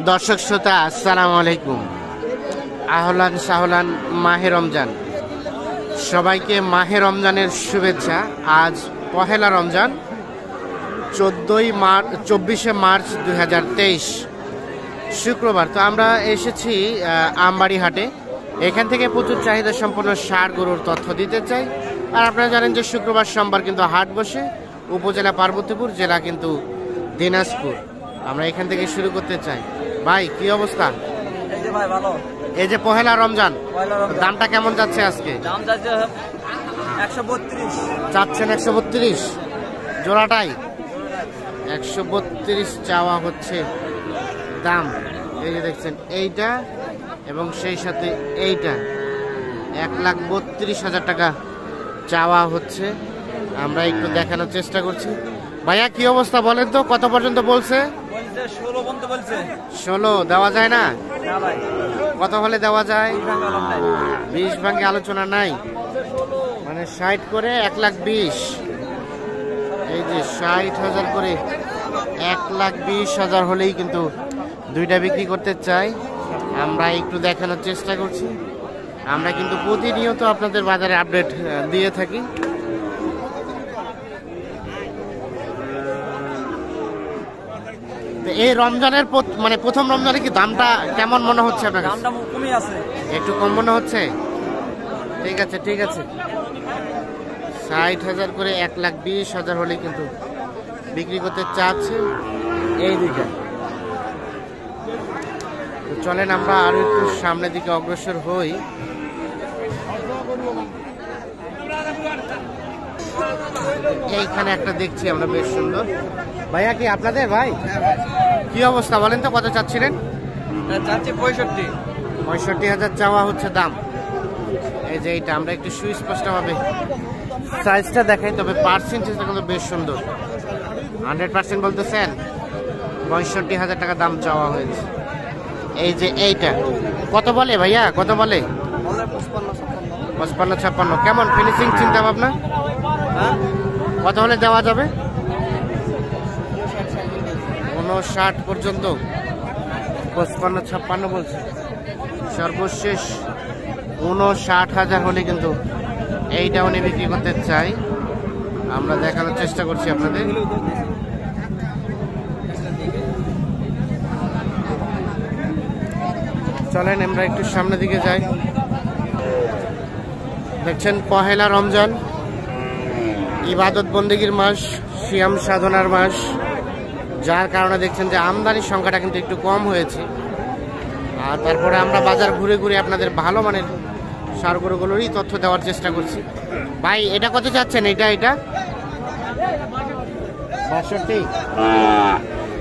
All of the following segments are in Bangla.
দর্শক শ্রোতা আসসালামু আলাইকুম। আহলান সাহলান মাহে রমজান, সবাইকে মাহে রমজানের শুভেচ্ছা। আজ পহেলা রমজান, 24শে মার্চ 2023 শুক্রবার। তো আমরা এসেছি আমবাড়ি হাটে। এখান থেকে প্রচুর চাহিদা সম্পন্ন ষাঁড় গরুর তথ্য দিতে চাই। আর আপনারা জানেন যে শুক্রবার সোমবার কিন্তু হাট বসে, উপজেলা পার্বতীপুর, জেলা কিন্তু দিনাজপুর। আমরা এখান থেকে শুরু করতে চাই। ভাই কি অবস্থা? ভাই ভালো। এই যে পহেলা রমজান, দামটা কেমন যাচ্ছে আজকে? দাম যাচ্ছে 132 চাচ্ছেন 132, জোড়াটাই 132 চাওয়া হচ্ছে দাম। এই যে দেখছেন এইটা এবং সেই সাথে এইটা 1,32,000 টাকা চাওয়া হচ্ছে। আমরা একটু দেখানোর চেষ্টা করছি। ভাইয়া কি অবস্থা বলেন তো, কত পর্যন্ত বলছে? 16 পর্যন্ত বলছে। 16 দেওয়া যায় না? না ভাই, কত হলে দেওয়া যায়? 20 ভাঙে আলোচনা নাই, মানে 60 করে 1,20,000। এই যে 60,000 করে 1,20,000 হলেই কিন্তু দুইটা বিক্রি করতে চাই। আমরা একটু দেখানোর চেষ্টা করছি। আমরা কিন্তু প্রতিনিয়ত আপনাদের বাজারে আপডেট দিয়ে থাকি। এই রমজানের মানে প্রথম রমজানে কি দামটা কেমন মনে হচ্ছে আপনার? দামটা কমই আছে, একটু কম মনে হচ্ছে। ঠিক আছে ঠিক আছে, 60,000 করে 1,20,000 হলেই কিন্তু বিক্রি করতে চাচ্ছে এই দুইটা। তো চলেন আমরা আরো একটু সামনের দিকে অগ্রসর হই। এইখানে একটা দেখছি আমরা, বেশ সুন্দর। ভাইয়া কি আপনাদের? ভাই কি অবস্থা বলেন তো, কত চাচ্ছিলেন? চাচ্ছি 65। 65,000 চাওয়া হচ্ছে দাম। এই যে এইটা আমরা একটু সুস্পষ্টভাবে সাইজটা দেখাই, তবে পার্সেন্টেজটা কিন্তু বেশ সুন্দর। 100% বলতেছেন, 65,000 টাকা দাম চাওয়া হয়েছে। এই যে এইটা কত বলে ভাইয়া, কত বলে? 55-56। কেমন ফিনিশিং চিন্তা ভাবনা? কত হলে দেওয়া যাবে? 59 পর্যন্ত, 55-56 বলছে। সর্বশেষ 59,000 হলে কিন্তু এইটা উনি বিক্রি করতে চাই। আমরা দেখানোর চেষ্টা করছি আপনাদের। চলেন আমরা একটু সামনের দিকে যাই। দেখছেন পহেলা রমজান, ইবাদত বন্দেগীর মাস, সিয়াম সাধনার মাস, যার কারণে দেখছেন যে আমদানির সংখ্যাটা কিন্তু একটু কম হয়েছে। আর তারপরে আমরা বাজার ঘুরে ঘুরে আপনাদের ভালো মানের ষাঁড় গরুগুলোরই তথ্য দেওয়ার চেষ্টা করছি। ভাই এটা কত চাচ্ছেন? এটা 62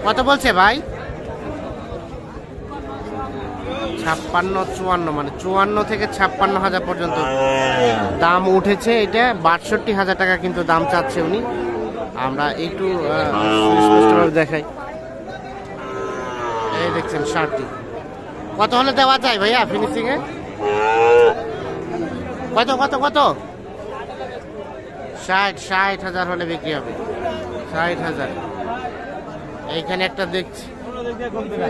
কত বলছে ভাই? 56-54, মানে 54 থেকে 56,000 পর্যন্ত দাম উঠেছে। এটা 62,000 টাকা কিন্তু দাম চাচ্ছে উনি। আমরা একটু স্পষ্টভাবে দেখাই। এই দেখছেন ষাঁড়টি কত হলে দেওয়া যায় ভাইয়া ফিনিশিং এ? কত কত কত? 60,000 হলে বিক্রি হবে। 60,000। এইখানে একটা দেখছি,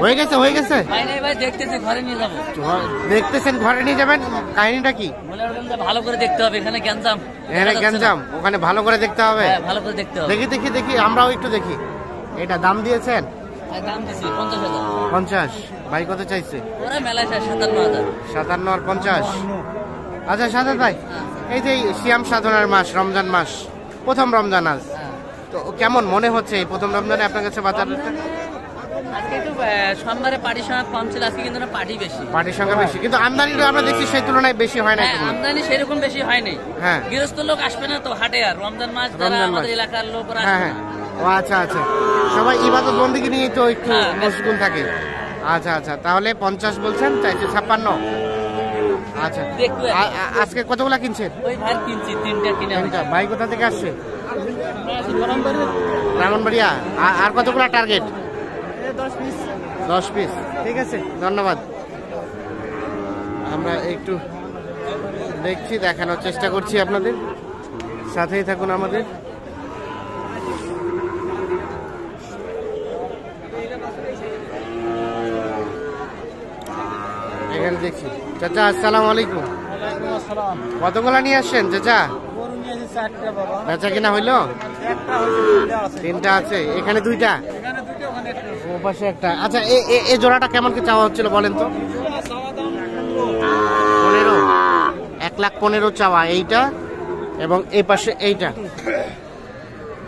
হয়ে গেছে হয়ে গেছে। দেখতেছেন, ঘরে নিয়ে যাবেন। কাহিনীটা কি? ভালো করে দেখতে হবে, এখানে গ্যাঞ্জাম। এখানে গ্যাঞ্জাম, ওখানে ভালো করে দেখতে হবে। ভালো করে দেখতে হবে। দেখি দেখি দেখি, আমরাও একটু দেখি। এটা দাম দিয়েছেন? দাম দিছি 50,000। 50। ভাই কত চাইছে? ওরা মেলায় 57,000। 57 আর 50। আচ্ছা সাজাদ ভাই, এই যে সিয়াম সাধনার মাস, রমজান মাস, প্রথম রমজান আজ, তো কেমন মনে হচ্ছে এই প্রথম রমজানে আপনার কাছে বাজারটা? আজকে একটু সোমবারে পার্টির সংখ্যা কম ছিল, আজকে কিন্তু পার্টি বেশি। পার্টির সংখ্যা বেশি, কিন্তু আমদানিটা আমরা দেখছি সেই তুলনায় বেশি হয় না। আমদানি সেরকম বেশি হয়নি। হ্যাঁ, গৃহস্থ লোক আসবে না তো হাটে, আর রমজান মাস যারা আমাদের এলাকার লোকরা। হ্যাঁ হ্যাঁ, ও আচ্ছা আচ্ছা, সবাই ইবাদত বন্দেগী নিয়ে তো একটু মশগুল থাকে। আচ্ছা আচ্ছা, তাহলে 50 বলছেন, চাইছে 56। আচ্ছা, আজকে কতগুলা কিনছেন? ওই ভাই কিনছি 3টা কিনে। ভাই কোথা থেকে আসছে? ব্রাহ্মণবাড়িয়া। আর কতগুলা টার্গেট? 10 পিস। ঠিক আছে, ধন্যবাদ। আমরা একটু দেখছি, দেখানোর চেষ্টা করছি আপনাদের, সাথেই থাকুন আমাদের। এখানে দেখছি। চাচা আসসালামু আলাইকুম। কতগুলা নিয়ে আসছেন চাচা? বেচা কিনা হইলো? তিনটা আছে, এখানে দুইটা, ও পাশে একটা। আচ্ছা এই জোড়াটা কেমন কি চাওয়া হচ্ছিল বলেন তো? 15, 1,15,000 চাওয়া এইটা, এবং এই পাশে এইটা।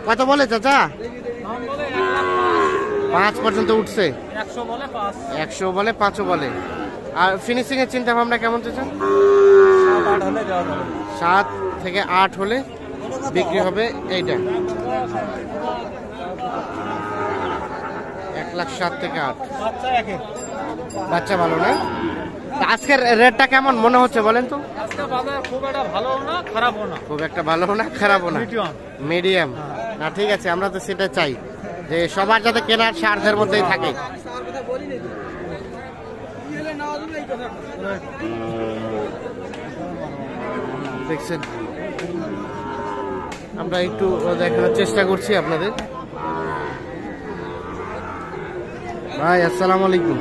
কত বলে চাচা? 5 পর্যন্ত উঠছে। 100 বলে, 5ও বলে। আর ফিনিশিং এর চিন্তা ভাবনা কেমন চাচা? 7 থেকে 8 হলে বিক্রি হবে এইটা। 1,07,000 থেকে 8। বাচ্চা ভালো না? আজকের রেটটা কেমন মনে হচ্ছে বলেন তো? খুব একটা ভালো না, খারাপ না, খুব একটা ভালো না, খারাপও না, মিডিয়াম। না ঠিক আছে, আমরা তো সেটা চাই যে সবার যাতে কেনার স্বার্থের মধ্যেই থাকে। দেখছেন, আমরা একটু দেখানোর চেষ্টা করছি আপনাদের। ভাই আসসালামু আলাইকুম।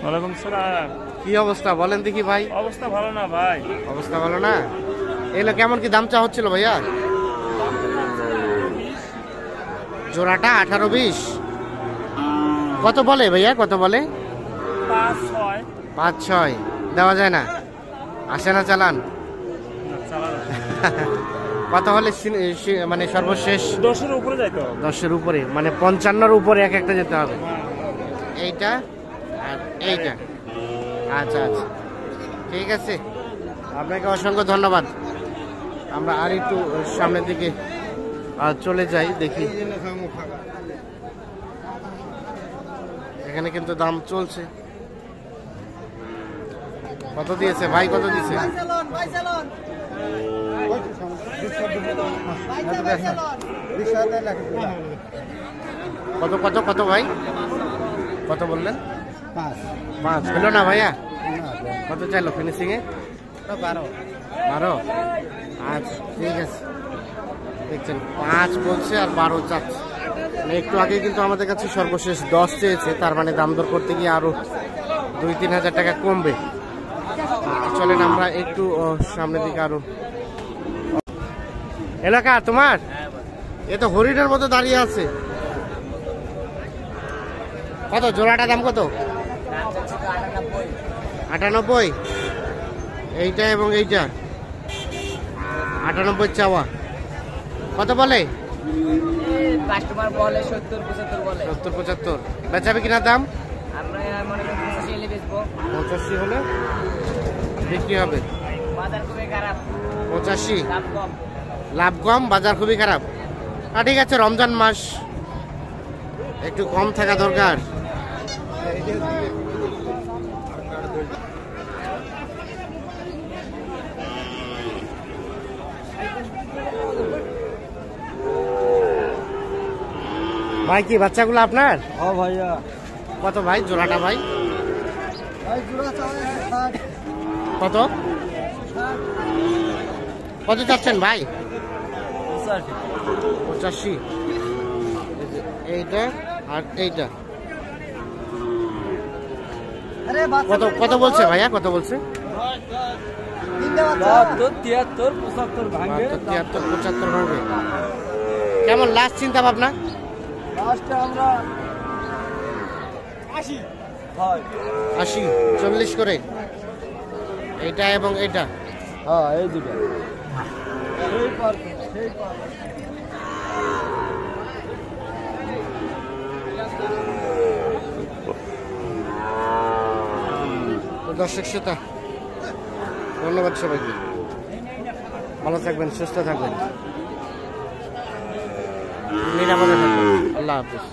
ওয়ালাইকুম সালাম। কি অবস্থা বলেন দেখি ভাই? অবস্থা ভালো না ভাই। অবস্থা ভালো না? এগুলো কেমন কি দাম চা হচ্ছিল ভাইয়া? জোড়াটা 18-20। কত বলে ভাইয়া, কত বলে? 5-6 দেওয়া যায় না? আসে না চালান? কত হলে মানে সর্বশেষ? 10-এর উপরে যাইতে হবে। 10-এর উপরে, মানে 55-র উপরে এক একটা যেতে হবে। এইটা আর এইটা। আচ্ছা আচ্ছা, ঠিক আছে, আপনাকে অসংখ্য ধন্যবাদ। আমরা আর একটু সামনের দিকে চলে যাই, দেখি। এখানে কিন্তু দাম চলছে। কত দিয়েছে ভাই, কত দিয়েছে? কত কত কত ভাই, কত বললেন? 5 হলো না ভাইয়া? কত চাইলো ফিনিশিং এ? 12। আচ্ছা ঠিক আছে, দেখছেন 5 বলছে আর 12 চাচ্ছে। মানে একটু আগে কিন্তু আমাদের কাছে সর্বশেষ 10 চেয়েছে, তার মানে দাম দর করতে গিয়ে আরো 2-3 হাজার টাকা কমবে। চলেন আমরা একটু সামনের দিকে আরো। এলাকা তোমার এ তো হরিণের মতো দাঁড়িয়ে আছে। কত জোড়াটা দাম কত? 98। এইটা এবং এইটা 98 চাওয়া। কত বলে? কাস্টমার বলে 70-75 বলে। 70-75 বেচাবে কিনা দাম? আমরা মনে করি 85 হলে বেচবো। 85 হলে বিক্রি হবে। বাজার খুবই খারাপ। 85 দাম কম। লাভ কম, বাজার খুবই খারাপ। ঠিক আছে, রমজান মাস, একটু কম থাকা দরকার। ভাই কি বাচ্চাগুলো আপনার? হ্যাঁ ভাইয়া। কত ভাই জোড়াটা ভাই? কত কত চাচ্ছেন ভাই? 85। এইটা আর এইটা কত কত বলছে ভাইয়া, কত বলছে? 73-75 ভাঙবে। 73-75 ভাঙবে। কেমন লাস্ট চিন্তা ভাবনা? লাস্টে আমরা 80 40 করে এইটা এবং এইটা। হ্যাঁ এই দুটো। দর্শক শ্রোতা, ধন্যবাদ সবাইকে। ভালো থাকবেন, সুস্থ থাকবেন, নিরাপদে থাকবেন। আল্লাহ হাফিজ।